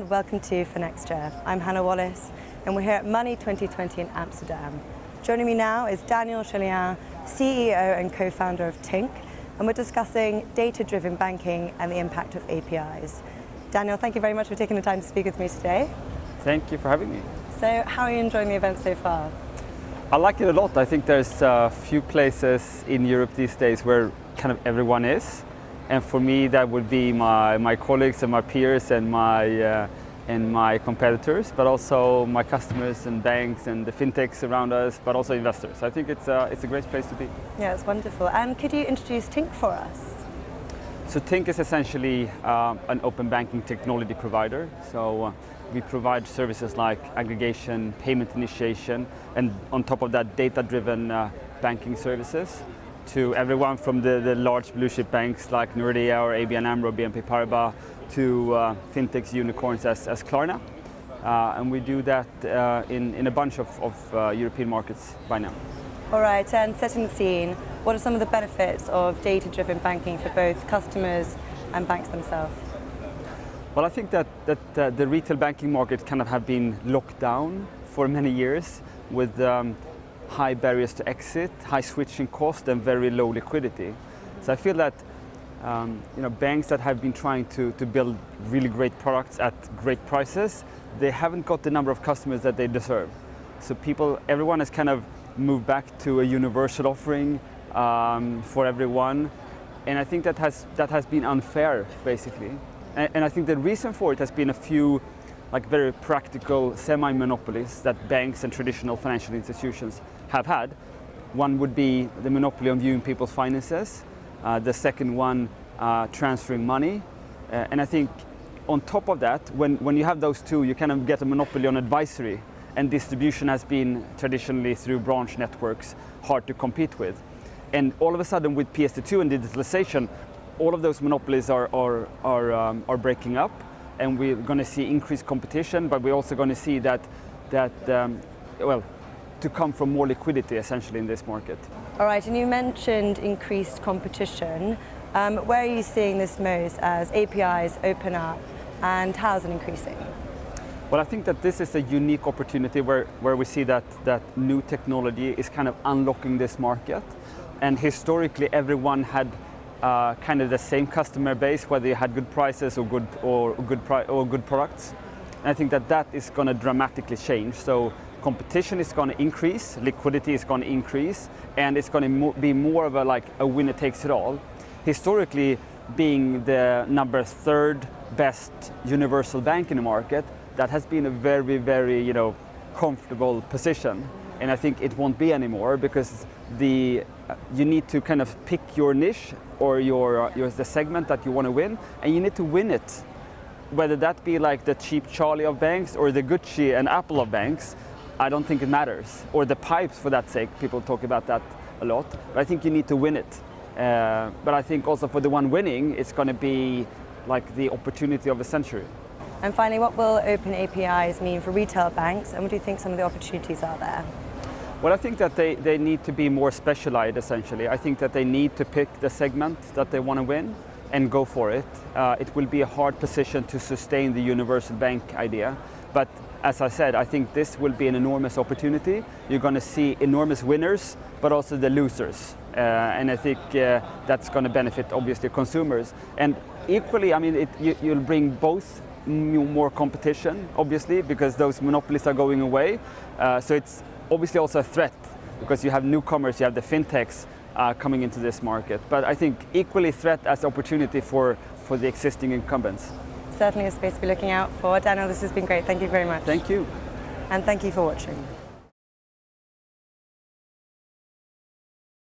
and welcome to Finextra. I'm Hannah Wallace and we're here at Money2020 in Amsterdam. Joining me now is Kjellén, CEO and co-founder of Tink, and we're discussing data-driven banking and the impact of APIs. Daniel, thank you very much for taking the time to speak with me today. Thank you for having me. So how are you enjoying the event so far? I like it a lot. I think there's a few places in Europe these days where kind of everyone is. And for me, that would be my colleagues and my peers and my competitors, but also my customers and banks and the fintechs around us, but also investors. I think it's a great place to be. Yeah, it's wonderful. And could you introduce Tink for us? So Tink is essentially an open banking technology provider. So we provide services like aggregation, payment initiation, and on top of that, data-driven banking services to everyone from the large blue chip banks like Nordea or ABN AMRO, BNP Paribas, to fintechs, unicorns as Klarna. And we do that in a bunch of European markets by now. All right, and setting the scene, what are some of the benefits of data-driven banking for both customers and banks themselves? Well, I think that the retail banking market kind of have been locked down for many years with high barriers to exit, high switching cost, and very low liquidity. So I feel that banks that have been trying to build really great products at great prices, they haven't got the number of customers that they deserve. So everyone has kind of moved back to a universal offering for everyone, and I think that has been unfair, basically. And I think the reason for it has been a few very practical semi-monopolies that banks and traditional financial institutions have had. One would be the monopoly on viewing people's finances. The second one, transferring money. And I think on top of that, when you have those two, you kind of get a monopoly on advisory, and distribution has been traditionally through branch networks hard to compete with. And all of a sudden with PSD2 and digitalization, all of those monopolies are breaking up, and we're going to see increased competition, but we're also going to see that to come from more liquidity essentially in this market. All right, and you mentioned increased competition. Where are you seeing this most as APIs open up, and how is it increasing? Well, I think that this is a unique opportunity where we see that new technology is kind of unlocking this market. And historically, everyone had kind of the same customer base, whether you had good prices or good products. And I think that is going to dramatically change. So competition is going to increase, liquidity is going to increase, and it's going to be more of a winner takes it all. Historically, being the third best universal bank in the market, that has been a very, very comfortable position. And I think it won't be anymore, because you need to kind of pick your niche or the segment that you want to win, and you need to win it. Whether that be like the cheap Charlie of banks or the Gucci and Apple of banks, I don't think it matters. Or the pipes, for that sake, people talk about that a lot. But I think you need to win it. But I think also for the one winning, it's going to be like the opportunity of the century. And finally, what will open APIs mean for retail banks, and what do you think some of the opportunities are there? Well, I think that they need to be more specialized, essentially. I think that they need to pick the segment that they want to win and go for it. It will be a hard position to sustain the universal bank idea. But as I said, I think this will be an enormous opportunity. You're going to see enormous winners, but also the losers. And I think that's going to benefit, obviously, consumers. And equally, I mean, you'll bring both more competition, obviously, because those monopolies are going away. So it's obviously also a threat, because you have newcomers, you have the fintechs coming into this market. But I think equally threat as opportunity for the existing incumbents. Certainly a space to be looking out for. Daniel, this has been great. Thank you very much. Thank you. And thank you for watching.